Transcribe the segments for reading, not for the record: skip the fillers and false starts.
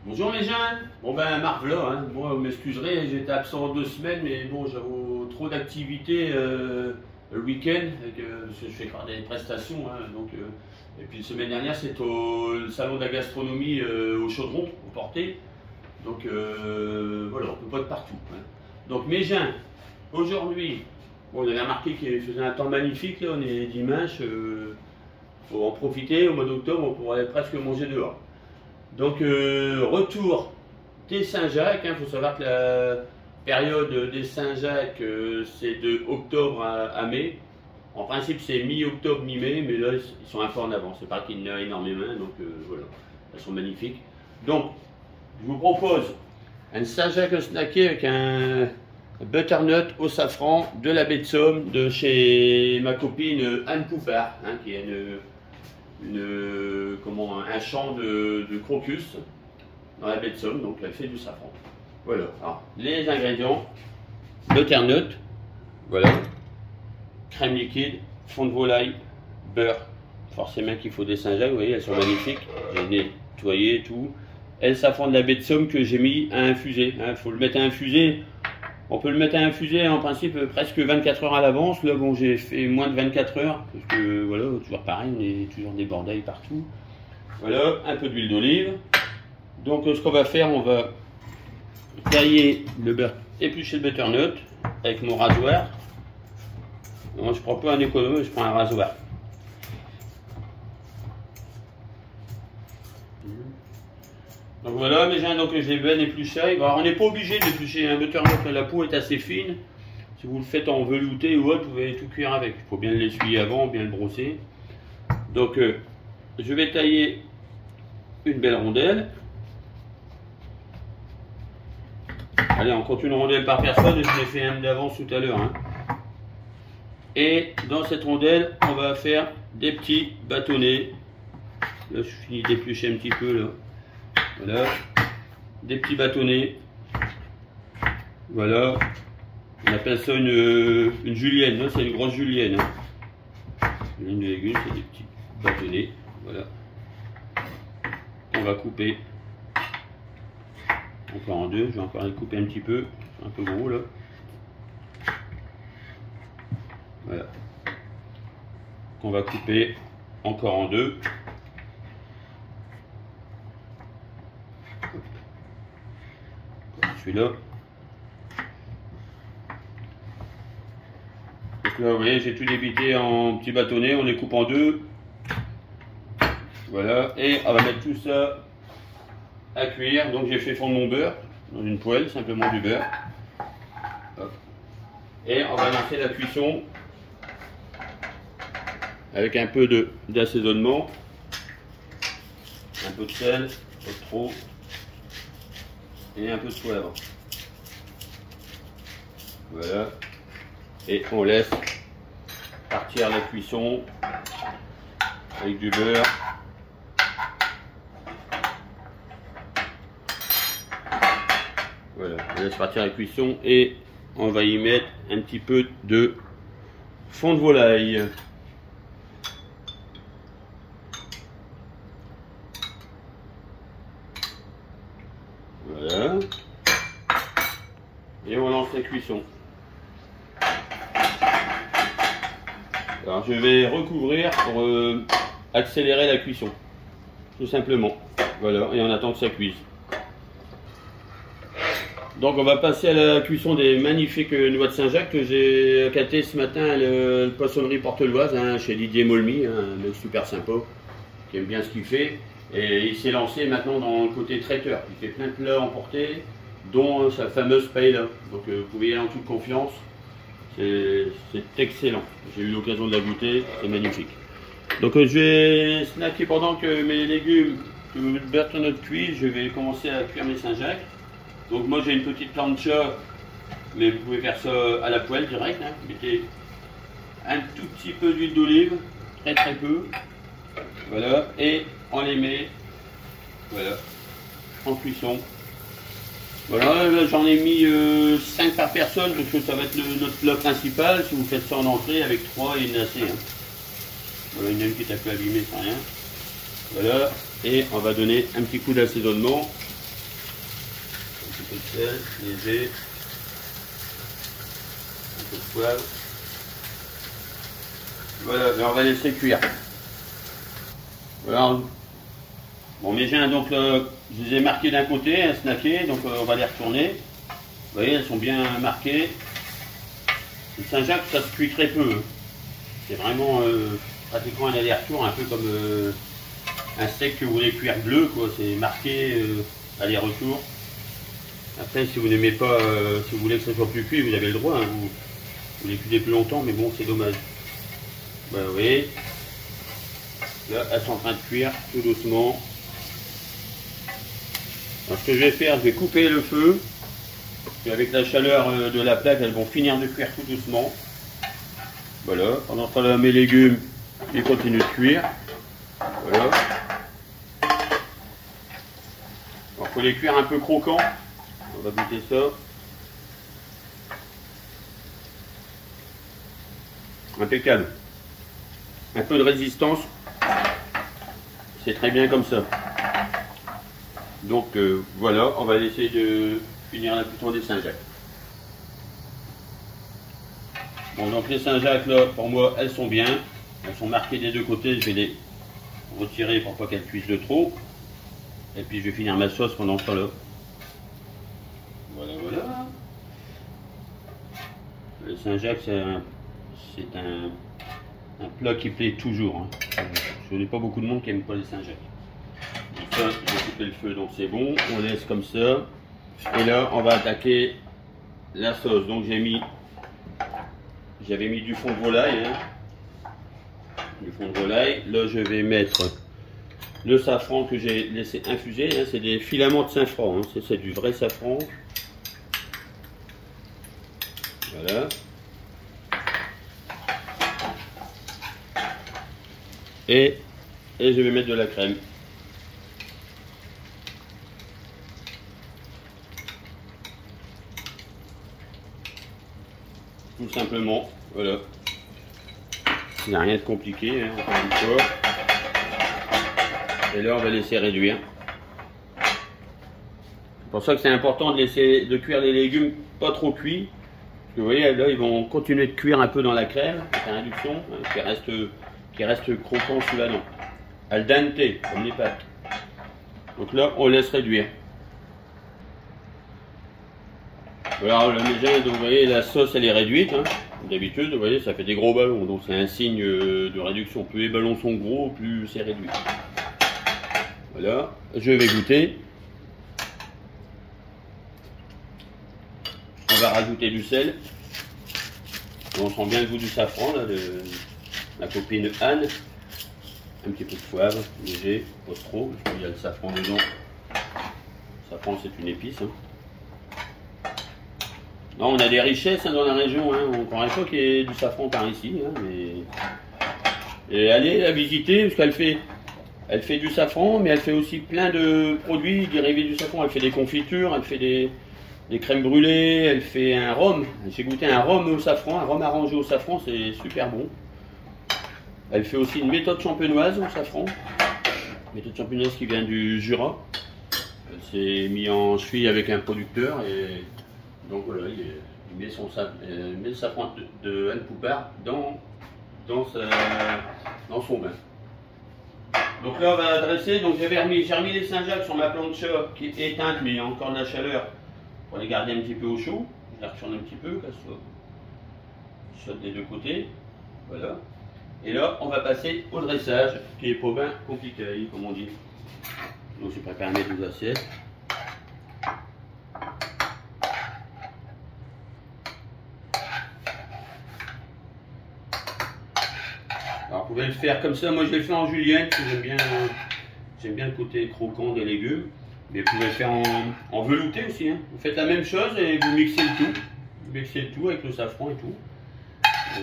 Bonjour les jeunes. Bon ben Marc là, hein. Moi vous m'excuserez, j'étais absent 2 semaines, mais bon j'avais trop d'activités le week-end, parce que je fais faire des prestations, hein, et puis la semaine dernière c'était au salon de la gastronomie au Chaudron, au Portet. Donc voilà, on peut pas de partout, hein. Donc mes jeunes, aujourd'hui, bon, on avait remarqué qu'il faisait un temps magnifique, là, on est dimanche, faut en profiter, au mois d'octobre on pourrait presque manger dehors. Donc, retour des Saint-Jacques. Il faut savoir que la période des Saint-Jacques, c'est de octobre à mai. En principe, c'est mi-octobre, mi-mai, mais là, ils sont un peu en avance. C'est pas qu'il y en a énormément, donc voilà, elles sont magnifiques. Donc, je vous propose un Saint-Jacques snacké avec un butternut au safran de la baie de Somme, de chez ma copine Anne Poupard, hein, qui est un champ de crocus dans la baie de Somme, donc elle fait du safran. Voilà, alors les ingrédients: butternut, voilà, crème liquide, fond de volaille, beurre, forcément qu'il faut des Saint-Jacques, vous voyez, elles sont magnifiques, j'ai nettoyé tout, et le safran de la baie de Somme que j'ai mis à infuser, il faut le mettre à infuser. On peut le mettre à infuser en principe presque 24 heures à l'avance. Là, bon, j'ai fait moins de 24 heures, parce que voilà, toujours pareil, on est toujours des bordels partout. Voilà, un peu d'huile d'olive. Donc, ce qu'on va faire, on va tailler le beurre, éplucher le butternut avec mon rasoir. Moi, je prends pas un économe, je prends un rasoir. Donc voilà, mes gens, donc j'ai bien épluché. Alors, on n'est pas obligé d'éplucher un butternut, la peau est assez fine. Si vous le faites en velouté ou autre, vous pouvez tout cuire avec. Il faut bien l'essuyer avant, bien le brosser. Donc, je vais tailler une belle rondelle. Allez, on compte une rondelle par personne, je l'ai fait un d'avance tout à l'heure, hein. Et dans cette rondelle, on va faire des petits bâtonnets. Là, je finis d'éplucher un petit peu, là. Voilà, des petits bâtonnets. Voilà, on appelle ça une julienne, hein, c'est une grosse julienne, hein. Julienne de légumes, c'est des petits bâtonnets. Voilà, on va couper encore en deux. Je vais encore les couper un petit peu, c'est un peu gros là. Voilà, qu'on va couper encore en deux. Celui-là. Donc là, vous voyez, j'ai tout débité en petits bâtonnets, on les coupe en deux. Voilà, et on va mettre tout ça à cuire. Donc j'ai fait fondre mon beurre dans une poêle, simplement du beurre. Hop. Et on va lancer la cuisson avec un peu d'assaisonnement, un peu de sel, pas trop. Et un peu de poivre. Voilà. Et on laisse partir la cuisson avec du beurre. Voilà, on laisse partir la cuisson et on va y mettre un petit peu de fond de volaille. Voilà. Et on lance la cuisson. Alors je vais recouvrir pour accélérer la cuisson. Tout simplement. Voilà, et on attend que ça cuise. Donc on va passer à la cuisson des magnifiques noix de Saint-Jacques que j'ai accaté ce matin à la poissonnerie porteloise, hein, chez Didier Molmy, hein, un mec super sympa, qui aime bien ce qu'il fait. Et il s'est lancé maintenant dans le côté traiteur. Il fait plein de plats emportés, dont sa fameuse paella. Donc vous pouvez y aller en toute confiance. C'est excellent. J'ai eu l'occasion de la goûter, c'est magnifique. Donc je vais snacker pendant que mes légumes, que le butternut cuit, je vais commencer à cuire mes Saint-Jacques. Donc moi j'ai une petite plancha, mais vous pouvez faire ça à la poêle direct, hein. Mettez un tout petit peu d'huile d'olive, très très peu. Voilà, et on les met, voilà, en cuisson. Voilà, là j'en ai mis 5 par personne, parce que ça va être notre plat principal. Si vous faites ça en entrée, avec 3, il y en a assez, hein. Voilà, il y en a une qui est un peu abîmée, c'est rien. Voilà, et on va donner un petit coup d'assaisonnement. peu de sel, léger, un peu de poivre. Voilà, et on va laisser cuire. Voilà. Bon, mes gins, donc, je les ai marqués d'un côté, un snacké, donc on va les retourner. Vous voyez, elles sont bien marquées. Le Saint-Jacques, ça se cuit très peu. C'est vraiment pratiquement un aller-retour, un peu comme un steak que vous voulez cuire bleu, quoi. C'est marqué aller-retour. Après, si vous n'aimez pas, si vous voulez que ça soit plus cuit, vous avez le droit. Hein. Vous les cuisez plus longtemps, mais bon, c'est dommage. Bah, vous voyez, là, elles sont en train de cuire tout doucement. Alors, ce que je vais faire, je vais couper le feu. Et avec la chaleur de la plaque, elles vont finir de cuire tout doucement. Voilà. Pendant ce temps-là, mes légumes, ils continuent de cuire. Voilà. Alors, il faut les cuire un peu croquants. On va goûter ça. Impeccable. Un peu de résistance. C'est très bien comme ça. Donc voilà, on va essayer de finir la cuisson des Saint-Jacques. Bon, donc les Saint-Jacques là, pour moi, elles sont bien. Elles sont marquées des deux côtés. Je vais les retirer pour pas qu'elles cuisent de trop. Et puis je vais finir ma sauce pendant ce temps-là. Voilà, voilà. Le Saint-Jacques, c'est un plat qui plaît toujours. Hein. Je connais pas beaucoup de monde qui aime pas les Saint-Jacques. Donc ça, j'ai coupé le feu, donc c'est bon. On laisse comme ça. Et là, on va attaquer la sauce. Donc j'avais mis du fond de volaille. Hein. Du fond de volaille. Là, je vais mettre le safran que j'ai laissé infuser. Hein. C'est des filaments de safran. Hein. C'est du vrai safran. Voilà. Et je vais mettre de la crème. Tout simplement, voilà. Il n'y a rien de compliqué, hein, encore une fois. Et là, on va laisser réduire. C'est pour ça que c'est important de laisser cuire les légumes pas trop cuits. Parce que vous voyez, là, ils vont continuer de cuire un peu dans la crème, avec la réduction, hein, qui reste croquant sous la dent. Al dente, comme les pâtes. Donc là, on laisse réduire. Voilà, le méjain, donc vous voyez, la sauce, elle est réduite. Hein. D'habitude, vous voyez, ça fait des gros ballons. Donc c'est un signe de réduction. Plus les ballons sont gros, plus c'est réduit. Voilà, je vais goûter. On va rajouter du sel. On sent bien le goût du safran, là, de ma copine Anne. Un petit peu de poivre, léger, pas trop, parce qu'il y a le safran dedans. Le safran, c'est une épice. Hein. Non, on a des richesses hein, dans la région. Hein. Encore une fois qu'il y ait du safran par ici. Hein, mais... Et allez la visiter, parce elle fait du safran, mais elle fait aussi plein de produits dérivés du safran. Elle fait des confitures, elle fait des crèmes brûlées, elle fait un rhum. J'ai goûté un rhum au safran, un rhum arrangé au safran, c'est super bon. Elle fait aussi une méthode champenoise au safran. Méthode champenoise qui vient du Jura. Elle s'est mise en cheville avec un producteur et donc voilà, il met le safran de Anne Poupard dans son bain. Donc là on va dresser, donc j'ai remis les Saint-Jacques sur ma plancha qui est éteinte mais il y a encore de la chaleur pour les garder un petit peu au chaud. Je la retourne un petit peu, qu'elle soit chaude des deux côtés. Voilà. Et là on va passer au dressage qui est pas bien compliqué comme on dit. Donc j'ai préparé mes deux assiettes. Alors vous pouvez le faire comme ça, moi je l'ai fait en julienne, parce que j'aime bien le côté croquant des légumes. Mais vous pouvez le faire en velouté aussi. Hein. Vous faites la même chose et vous mixez le tout. Vous mixez le tout avec le safran et tout.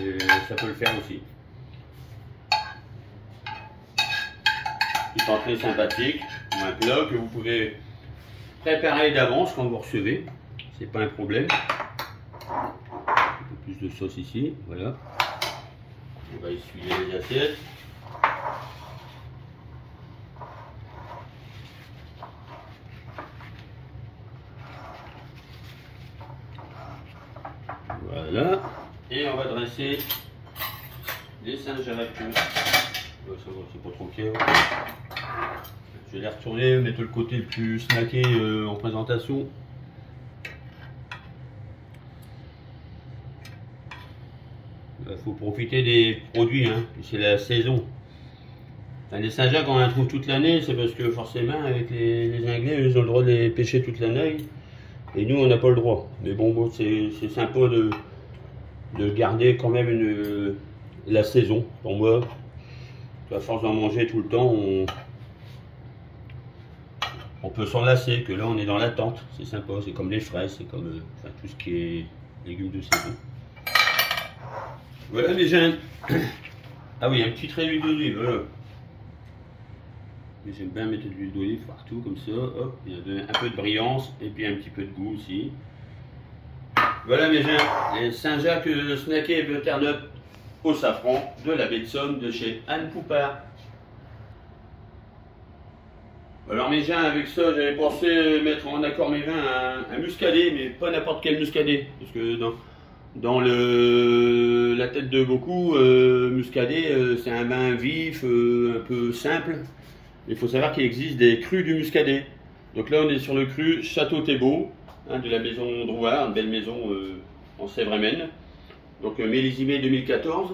Et ça peut le faire aussi. Une entrée sympathique, un plat que vous pouvez préparer d'avance quand vous recevez. C'est pas un problème. Un peu plus de sauce ici, voilà. On va essuyer les assiettes. Voilà. Et on va dresser les Saint-Jacques. C'est pas trop clair. Je vais les retourner, mettre le côté le plus snacké en présentation. Il faut profiter des produits, hein. C'est la saison. Enfin, les Saint-Jacques, on en trouve toute l'année, c'est parce que forcément, avec les Anglais, ils ont le droit de les pêcher toute l'année. Et nous, on n'a pas le droit. Mais bon, c'est sympa de garder quand même la saison. Pour moi, à force d'en manger tout le temps, on peut s'en lasser. Que là, on est dans l'attente. C'est sympa, c'est comme les fraises, c'est comme enfin, tout ce qui est légumes de saison. Voilà mes jeunes. Ah oui, un petit trait d'huile d'olive, voilà. J'aime bien mettre de l'huile d'olive partout comme ça. Hop, il y a un peu de brillance et puis un petit peu de goût aussi. Voilà mes jeunes, les Saint-Jacques snackés butternut au safran de la baie de Somme de chez Anne Poupard. Alors mes jeunes, avec ça, j'avais pensé mettre en accord mes vins un muscadet, mais pas n'importe quel muscadet, parce que dans la tête de beaucoup, muscadet, c'est un vin vif, un peu simple. Il faut savoir qu'il existe des crus du muscadet. Donc là, on est sur le cru Château Thébault, hein, de la maison Drouard, une belle maison en Sèvres-et-Maine. Donc millésimé 2014.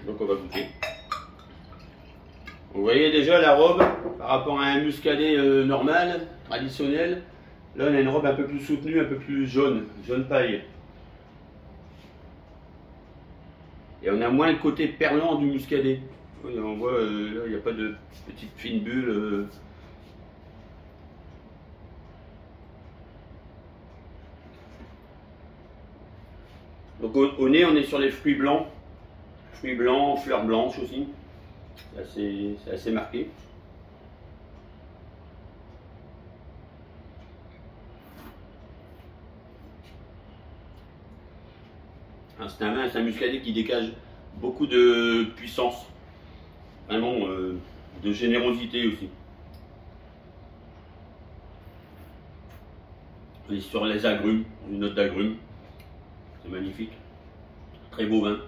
Donc on va goûter. Vous voyez déjà la robe par rapport à un muscadet normal, traditionnel. Là, on a une robe un peu plus soutenue, un peu plus jaune paille. Et on a moins le côté perlant du muscadet. On voit, là, il n'y a pas de petites fines bulles. Donc au nez, on est sur les fruits blancs, fleurs blanches aussi. C'est assez marqué. C'est un vin, c'est un muscadet qui dégage beaucoup de puissance, vraiment de générosité aussi. Et sur les agrumes, une note d'agrumes, c'est magnifique, très beau vin.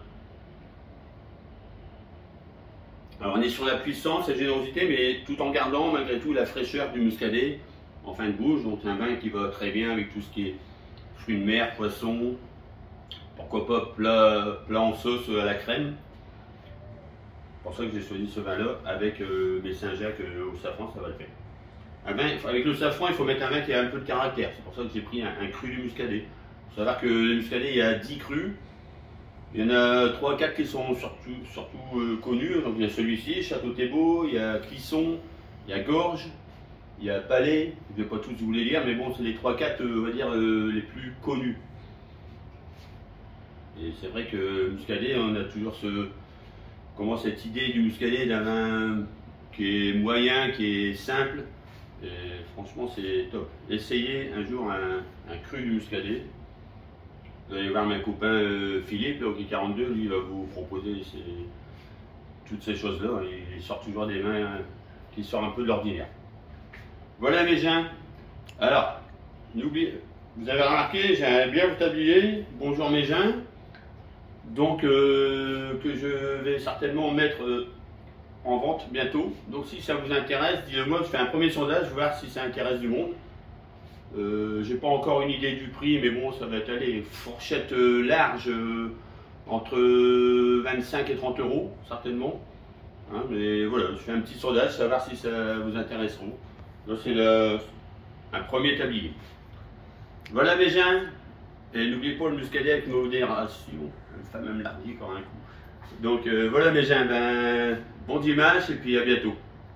Alors on est sur la puissance, la générosité, mais tout en gardant malgré tout la fraîcheur du muscadet en fin de bouche. Donc c'est un vin qui va très bien avec tout ce qui est fruits de mer, poissons, pourquoi pas plat en sauce à la crème. C'est pour ça que j'ai choisi ce vin-là avec mes Saint-Jacques au safran, ça va le faire. Un vin, avec le safran, il faut mettre un vin qui a un peu de caractère. C'est pour ça que j'ai pris un cru du muscadet. Il faut savoir que le muscadet, il y a 10 crus. Il y en a 3-4 qui sont surtout connus. Donc il y a celui-ci, Château Thébault, il y a Clisson, il y a Gorge, il y a Palais. Je ne vais pas tous vous les lire, mais bon, c'est les 3-4, on va dire, les plus connus. Et c'est vrai que muscadet, on a toujours cette idée du muscadet d'un vin qui est moyen, qui est simple. Et franchement, c'est top. Essayez un jour un cru du muscadet. Vous allez voir mon copain Philippe, qui est 42, lui, il va vous proposer toutes ces choses-là. Il sort toujours des vins qui sortent un peu de l'ordinaire. Voilà mes gens. Alors, n'oubliez, vous avez remarqué, j'ai un bien tablier. Bonjour mes gens. Donc, que je vais certainement mettre en vente bientôt. Donc si ça vous intéresse, dites-le-moi, je fais un premier sondage, je vais voir si ça intéresse du monde. J'ai pas encore une idée du prix, mais bon, ça va être allez, fourchette large entre 25 et 30 euros, certainement. Hein, mais voilà, je fais un petit sondage, savoir si ça vous intéressera. Là, c'est un premier tablier. Voilà mes gens. Et n'oubliez pas le muscadet avec modération. Le fameux lardier encore un coup. Donc voilà mes gens, bon dimanche et puis à bientôt.